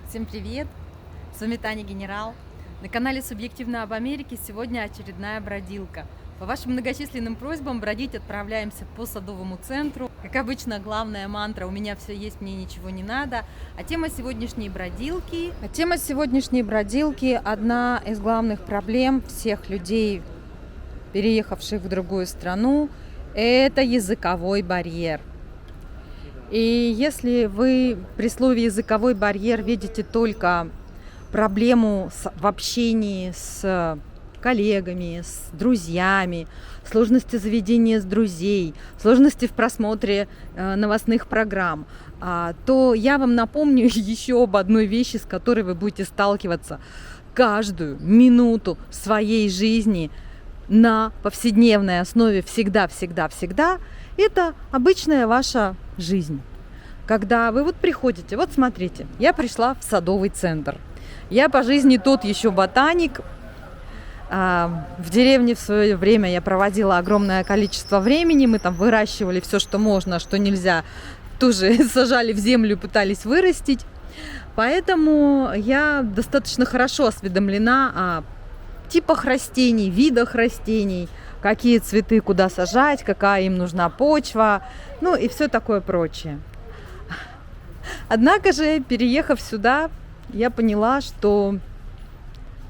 Всем привет! С вами Таня Генерал. На канале «Субъективно об Америке» сегодня очередная бродилка. По вашим многочисленным просьбам бродить отправляемся по Садовому центру. Как обычно, главная мантра «У меня все есть, мне ничего не надо». А тема сегодняшней бродилки – одна из главных проблем всех людей, переехавших в другую страну – это языковой барьер. И если вы при слове «языковой барьер» видите только проблему в общении с коллегами, с друзьями, сложности заведения с друзей, сложности в просмотре новостных программ, то я вам напомню еще об одной вещи, с которой вы будете сталкиваться каждую минуту своей жизни на повседневной основе всегда. Это обычная ваша жизнь. Когда вы приходите, смотрите, я пришла в Садовый центр. Я по жизни тот еще ботаник. В деревне в свое время я проводила огромное количество времени. Мы там выращивали все, что можно, а что нельзя. Тоже сажали в землю, пытались вырастить. Поэтому я достаточно хорошо осведомлена о типах растений, видах растений, какие цветы куда сажать, какая им нужна почва, и все такое прочее. Однако же, переехав сюда, я поняла, что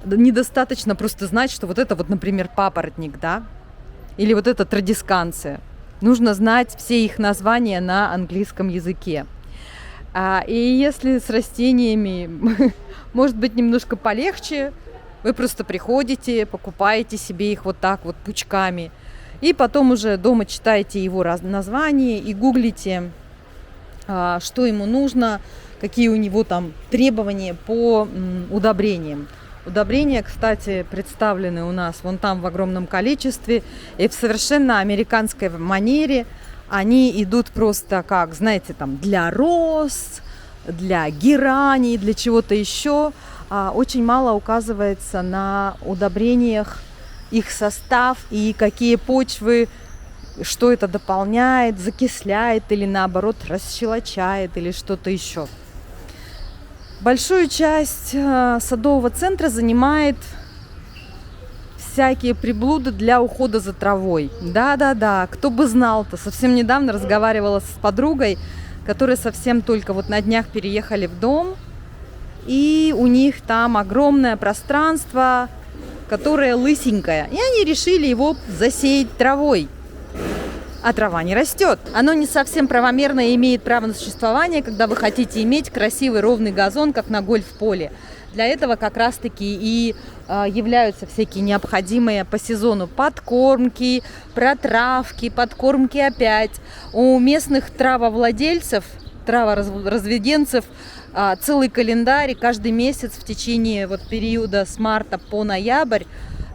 недостаточно просто знать, что это например, папоротник, да, или это традисканция. Нужно знать все их названия на английском языке. И если с растениями может быть немножко полегче, вы просто приходите, покупаете себе их пучками, и потом уже дома читаете его названия и гуглите, что ему нужно, какие у него там требования по удобрениям. Удобрения, кстати, представлены у нас вон там в огромном количестве, и в совершенно американской манере. Они идут просто как, знаете, там для роз, для герани, для чего-то еще. Очень мало указывается на удобрениях, их состав и какие почвы, что это дополняет, закисляет или наоборот расщелочает или что-то еще. Большую часть Садового центра занимает всякие приблуды для ухода за травой. Да, кто бы знал-то. Совсем недавно разговаривала с подругой, которые совсем только на днях переехали в дом. И у них там огромное пространство, которое лысенькое. И они решили его засеять травой. А трава не растет. Оно не совсем правомерно имеет право на существование, когда вы хотите иметь красивый ровный газон, как на гольф-поле. Для этого как раз-таки и являются всякие необходимые по сезону подкормки, протравки, подкормки опять. У местных травовладельцев, траворазведенцев целый календарь, и каждый месяц в течение периода с марта по ноябрь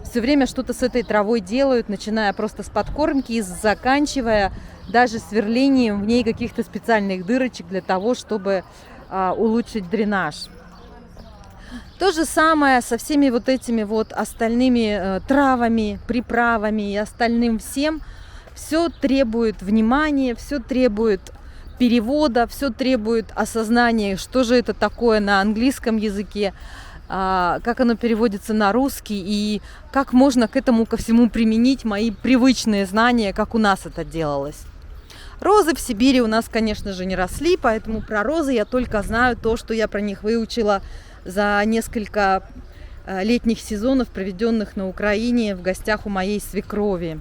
все время что-то с этой травой делают, начиная просто с подкормки и заканчивая даже сверлением в ней каких-то специальных дырочек для того, чтобы улучшить дренаж. То же самое со всеми этими остальными травами, приправами и остальным всем. Все требует внимания, все требует перевода, все требует осознания, что же это такое на английском языке, как оно переводится на русский и как можно к этому ко всему применить мои привычные знания, как у нас это делалось. Розы в Сибири у нас, конечно же, не росли, поэтому про розы я только знаю то, что я про них выучила за несколько летних сезонов, проведенных на Украине в гостях у моей свекрови.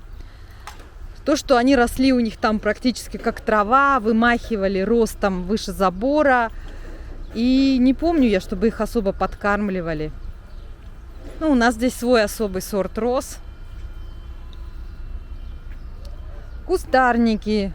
То, что они росли у них там практически как трава, вымахивали ростом выше забора. И не помню я, чтобы их особо подкармливали. У нас здесь свой особый сорт роз. Кустарники.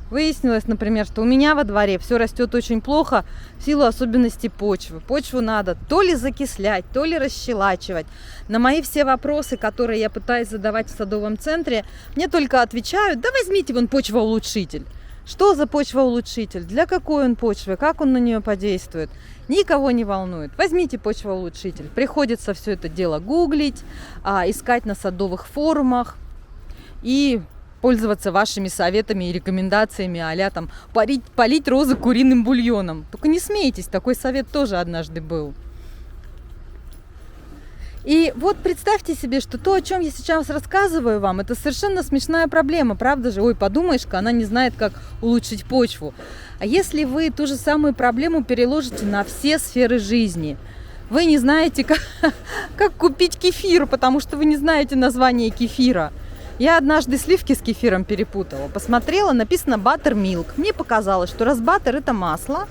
Выяснилось, например, что у меня во дворе все растет очень плохо в силу особенностей почвы. Почву надо то ли закислять, то ли расщелачивать. На мои все вопросы, которые я пытаюсь задавать в Садовом центре, мне только отвечают: да возьмите почвоулучшитель. Что за почвоулучшитель? Для какой он почвы? Как он на нее подействует? Никого не волнует. Возьмите почвоулучшитель. Приходится все это дело гуглить, искать на садовых форумах. И пользоваться вашими советами и рекомендациями а-ля там полить розы куриным бульоном. Только не смейтесь, такой совет тоже однажды был. И вот представьте себе, что то, о чем я сейчас рассказываю вам, это совершенно смешная проблема, правда же? Ой, подумаешь-ка, она не знает, как улучшить почву. А если вы ту же самую проблему переложите на все сферы жизни, вы не знаете, как купить кефир, потому что вы не знаете название кефира. Я однажды сливки с кефиром перепутала. Посмотрела, написано buttermilk. Мне показалось, что раз butter это масло,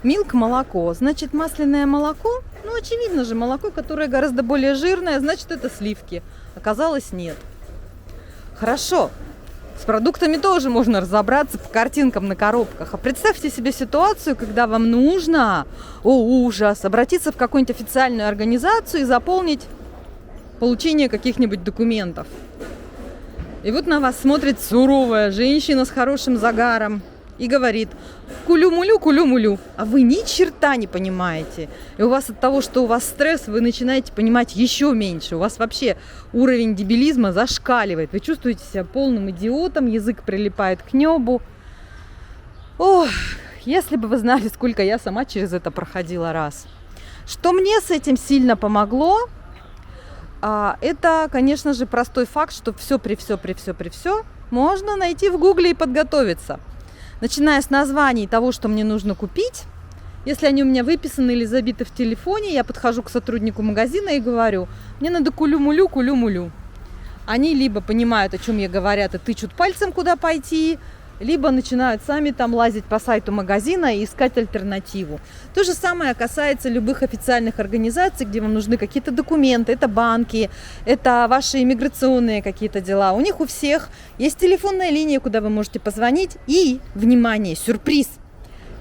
milk молоко, значит масляное молоко. Ну, очевидно же, молоко, которое гораздо более жирное, значит, это сливки. Оказалось, нет. Хорошо. С продуктами тоже можно разобраться по картинкам на коробках. А представьте себе ситуацию, когда вам нужно, ужас, обратиться в какую-нибудь официальную организацию и заполнить получение каких-нибудь документов. И вот на вас смотрит суровая женщина с хорошим загаром и говорит: кулю-мулю, кулю-мулю. А вы ни черта не понимаете. И у вас от того, что у вас стресс, вы начинаете понимать еще меньше. У вас вообще уровень дебилизма зашкаливает. Вы чувствуете себя полным идиотом, язык прилипает к небу. Ох, если бы вы знали, сколько я сама через это проходила раз. Что мне с этим сильно помогло, это, конечно же, простой факт, что все можно найти в Гугле и подготовиться. Начиная с названий того, что мне нужно купить. Если они у меня выписаны или забиты в телефоне, я подхожу к сотруднику магазина и говорю: мне надо кулю-мулю, кулю-мулю. Они либо понимают, о чем я говорю, и тычут пальцем, куда пойти, либо начинают сами там лазить по сайту магазина и искать альтернативу. То же самое касается любых официальных организаций, где вам нужны какие-то документы, это банки, это ваши иммиграционные какие-то дела. У них у всех есть телефонная линия, куда вы можете позвонить. И, внимание, сюрприз,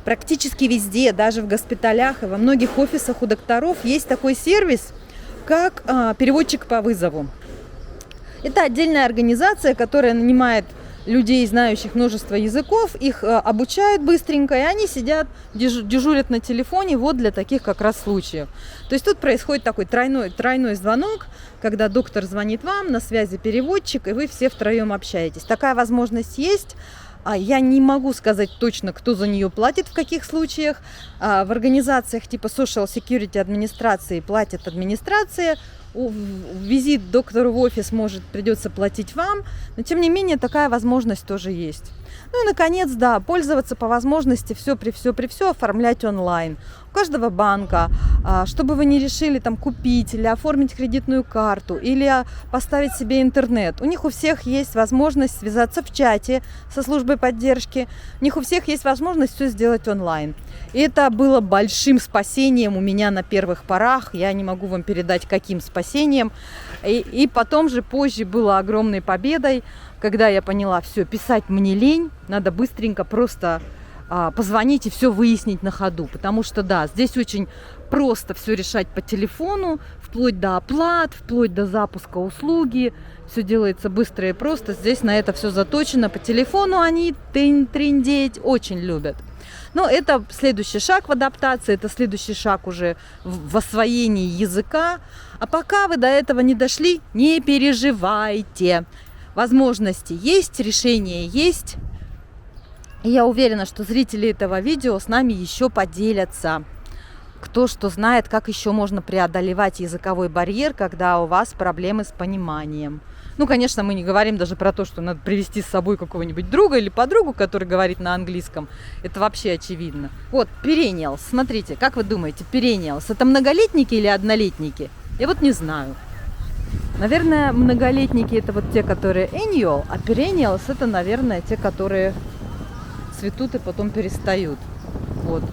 практически везде, даже в госпиталях и во многих офисах у докторов есть такой сервис, как переводчик по вызову. Это отдельная организация, которая нанимает людей, знающих множество языков, их обучают быстренько, и они сидят, дежурят на телефоне вот для таких как раз случаев. То есть тут происходит такой тройной звонок, когда доктор звонит вам, на связи переводчик, и вы все втроем общаетесь. Такая возможность есть. Я не могу сказать точно, кто за нее платит, в каких случаях. В организациях типа Social Security администрации платит администрация. Визит доктору в офис придется платить вам, но тем не менее такая возможность тоже есть. Ну и наконец, да, пользоваться по возможности все оформлять онлайн. У каждого банка, чтобы вы не решили там купить или оформить кредитную карту, или поставить себе интернет. У них у всех есть возможность связаться в чате со службой поддержки. У них у всех есть возможность все сделать онлайн. И это было большим спасением у меня на первых порах. Я не могу вам передать, каким спасением. И потом же, позже было огромной победой, когда я поняла: все, писать мне лень, надо быстренько просто позвонить и все выяснить на ходу. Потому что, да, здесь очень просто все решать по телефону, вплоть до оплат, вплоть до запуска услуги. Все делается быстро и просто. Здесь на это все заточено. По телефону они триндеть очень любят. Но это следующий шаг в адаптации, это следующий шаг уже в освоении языка. А пока вы до этого не дошли, не переживайте. Возможности есть, решения есть. И я уверена, что зрители этого видео с нами еще поделятся. Кто что знает, как еще можно преодолевать языковой барьер, когда у вас проблемы с пониманием. Ну, конечно, мы не говорим даже про то, что надо привести с собой какого-нибудь друга или подругу, который говорит на английском. Это вообще очевидно. Вот, perennials. Смотрите, как вы думаете, perennials — это многолетники или однолетники? Я вот не знаю. Наверное, многолетники — это вот те, которые annual, а perennials — это, наверное, те, которые цветут и потом перестают. Вот.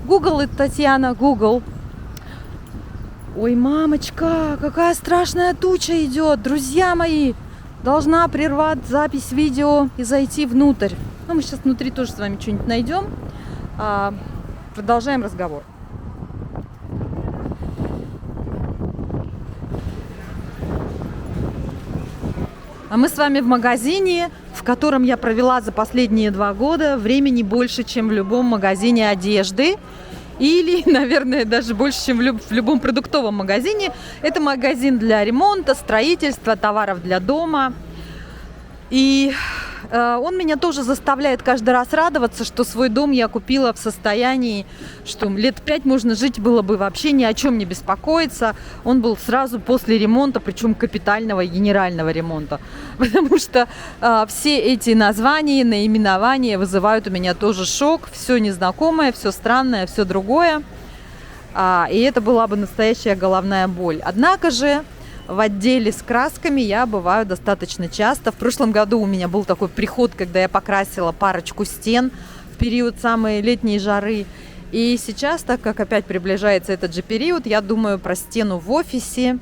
Google это, Татьяна, Google. Ой, мамочка, какая страшная туча идет, друзья мои. Должна прервать запись видео и зайти внутрь. Ну, мы сейчас внутри тоже с вами что-нибудь найдем. Продолжаем разговор. А мы с вами в магазине, в котором я провела за последние 2 года времени больше, чем в любом магазине одежды. Или, наверное, даже больше, чем в любом продуктовом магазине. Это магазин для ремонта, строительства, товаров для дома. И он меня тоже заставляет каждый раз радоваться, что свой дом я купила в состоянии, что лет 5 можно жить, было бы вообще ни о чем не беспокоиться. Он был сразу после ремонта, причем капитального и генерального ремонта. Потому что все эти названия, наименования вызывают у меня тоже шок. Все незнакомое, все странное, все другое. И это была бы настоящая головная боль. Однако же в отделе с красками я бываю достаточно часто. В прошлом году у меня был такой приход, когда я покрасила парочку стен в период самой летней жары. И сейчас, так как опять приближается этот же период, я думаю про стену в офисе.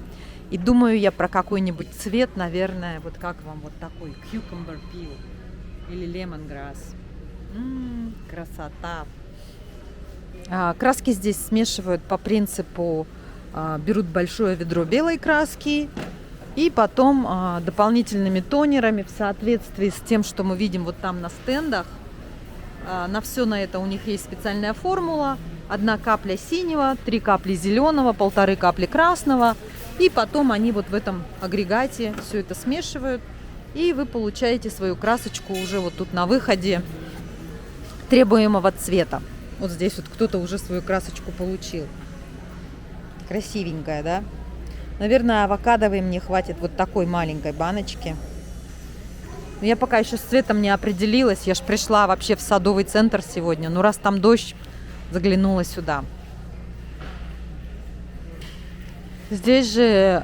И думаю я про какой-нибудь цвет, наверное, вот как вам вот такой cucumber peel или lemongrass. Красота. Краски здесь смешивают по принципу: берут большое ведро белой краски и потом дополнительными тонерами в соответствии с тем, что мы видим вот там на стендах. На все на это у них есть специальная формула. 1 капля синего, 3 капли зеленого, 1,5 капли красного. И потом они вот в этом агрегате все это смешивают. И вы получаете свою красочку уже вот тут на выходе требуемого цвета. Вот здесь вот кто-то уже свою красочку получил. Красивенькая, да? Наверное, авокадовой мне хватит вот такой маленькой баночки. Но я пока еще с цветом не определилась. Я ж пришла вообще в садовый центр сегодня. Ну, раз там дождь, заглянула сюда. Здесь же,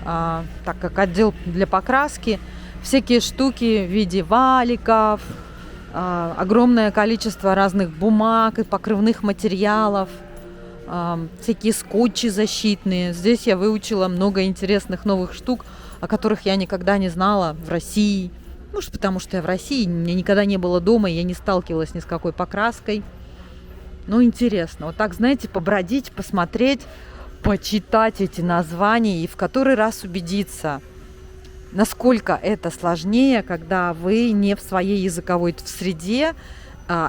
так как отдел для покраски, всякие штуки в виде валиков, огромное количество разных бумаг и покрывных материалов, всякие скотчи защитные. Здесь я выучила много интересных новых штук, о которых я никогда не знала в России. Может, потому что я в России, у меня никогда не было дома, я не сталкивалась ни с какой покраской. Но интересно. Вот так, знаете, побродить, посмотреть, почитать эти названия и в который раз убедиться, насколько это сложнее, когда вы не в своей языковой среде,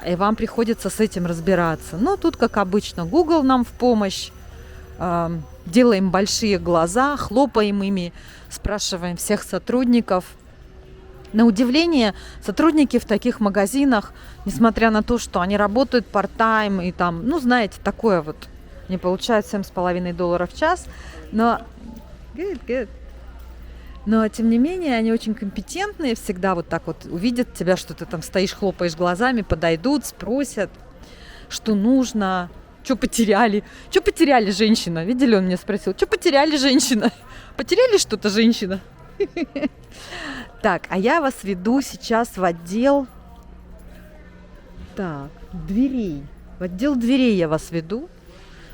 и вам приходится с этим разбираться. Но тут, как обычно, Google нам в помощь. Делаем большие глаза, хлопаем ими, спрашиваем всех сотрудников. На удивление, сотрудники в таких магазинах, несмотря на то, что они работают part-time и там, ну, знаете, такое вот, они получают $7,5 в час, но но, тем не менее, они очень компетентные, всегда вот так вот увидят тебя, что ты там стоишь, хлопаешь глазами, подойдут, спросят, что нужно, что потеряли. Что потеряли, женщина? Видели, он меня спросил, что потеряли, женщина? Потеряли что-то, женщина? Так, а я вас веду сейчас в отдел дверей. В отдел дверей я вас веду.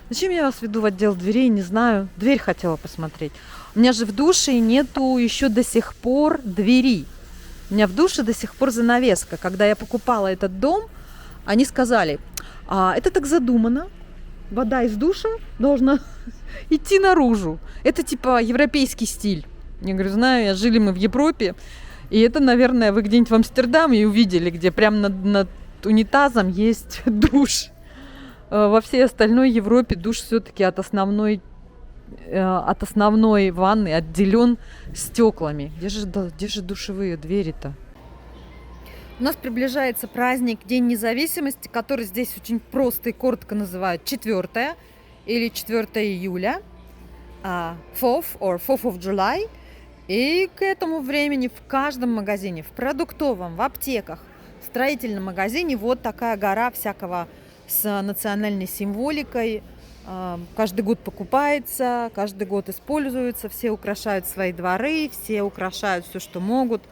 Зачем я вас веду в отдел дверей, не знаю. Дверь хотела посмотреть. У меня же в душе нету еще до сих пор двери. У меня в душе до сих пор занавеска. Когда я покупала этот дом, они сказали, это так задумано. Вода из душа должна идти наружу. Это типа европейский стиль. Я говорю, знаю, жили мы в Европе. И это, наверное, вы где-нибудь в Амстердаме увидели, где прямо над унитазом есть душ. Во всей остальной Европе душ все-таки от основной ванны отделен стеклами. Где же душевые двери-то? У нас приближается праздник День независимости, который здесь очень просто и коротко называют 4 или 4 июля, 4th of July. И к этому времени в каждом магазине, в продуктовом, в аптеках, в строительном магазине вот такая гора всякого с национальной символикой. Каждый год покупается, каждый год используется, все украшают свои дворы, все украшают все, что могут.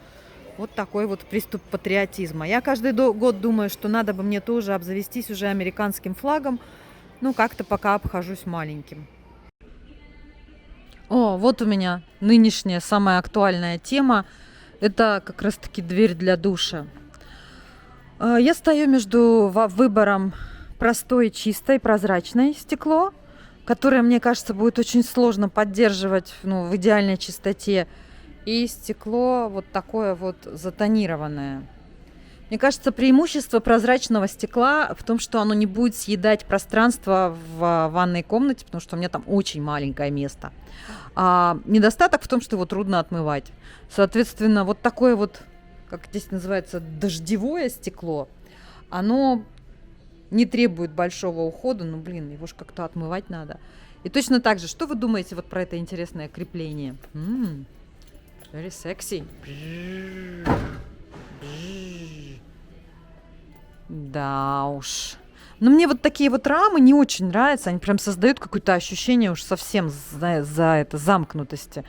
Вот такой вот приступ патриотизма. Я каждый год думаю, что надо бы мне тоже обзавестись уже американским флагом, но как-то пока обхожусь маленьким. О, вот у меня нынешняя самая актуальная тема. Это как раз-таки дверь для душа. Я стою между выбором простое, чистое, прозрачное стекло, которое, мне кажется, будет очень сложно поддерживать в идеальной чистоте, и стекло вот такое вот затонированное. Мне кажется, преимущество прозрачного стекла в том, что оно не будет съедать пространство в ванной комнате, потому что у меня там очень маленькое место. А недостаток в том, что его трудно отмывать. Соответственно, вот такое вот как здесь называется, дождевое стекло, оно не требует большого ухода, ну, блин, его же как-то отмывать надо. И точно так же, что вы думаете вот про это интересное крепление? Very sexy. Да уж. Но мне вот такие вот рамы не очень нравятся. Они прям создают какое-то ощущение уж совсем за это замкнутости.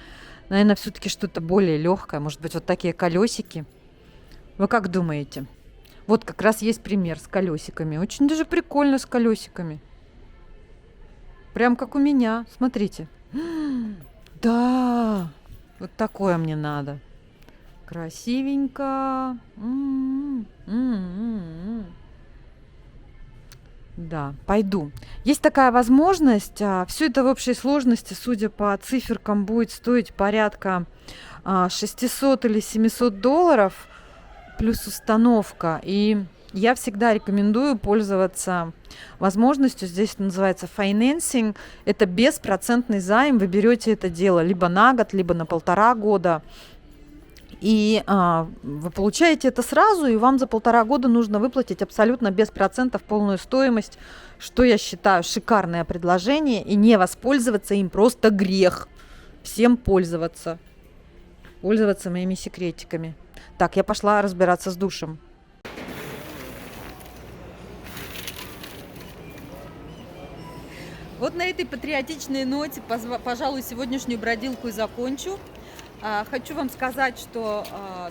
Наверное, все-таки что-то более легкое. Может быть, вот такие колесики. Вы как думаете? Вот как раз есть пример с колесиками. Очень даже прикольно с колесиками. Прям как у меня. Смотрите. Да. Вот такое мне надо. Красивенько. Да, пойду. Есть такая возможность. Все это в общей сложности, судя по циферкам, будет стоить порядка 600 или 700 долларов плюс установка. И я всегда рекомендую пользоваться возможностью. Здесь это называется financing. Это беспроцентный займ. Вы берете это дело либо на год, либо на 1,5 года. И вы получаете это сразу, и вам за 1,5 года нужно выплатить абсолютно без процентов полную стоимость, что я считаю шикарное предложение, и не воспользоваться им просто грех. Всем пользоваться моими секретиками. Так, я пошла разбираться с душем. Вот на этой патриотичной ноте, пожалуй, сегодняшнюю бродилку и закончу. Хочу вам сказать, что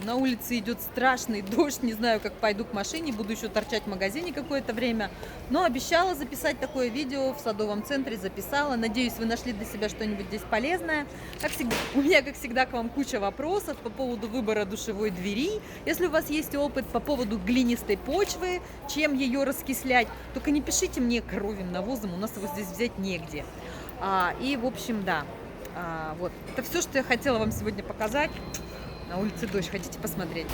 на улице идет страшный дождь, не знаю, как пойду к машине, буду еще торчать в магазине какое-то время, но обещала записать такое видео в Садовом центре, записала. Надеюсь, вы нашли для себя что-нибудь здесь полезное. Как всегда, у меня, как всегда, к вам куча вопросов по поводу выбора душевой двери. Если у вас есть опыт по поводу глинистой почвы, чем ее раскислять, только не пишите мне кровью, навозом, у нас его здесь взять негде. И, в общем, да. Вот, это все, что я хотела вам сегодня показать. На улице дождь, хотите посмотреть?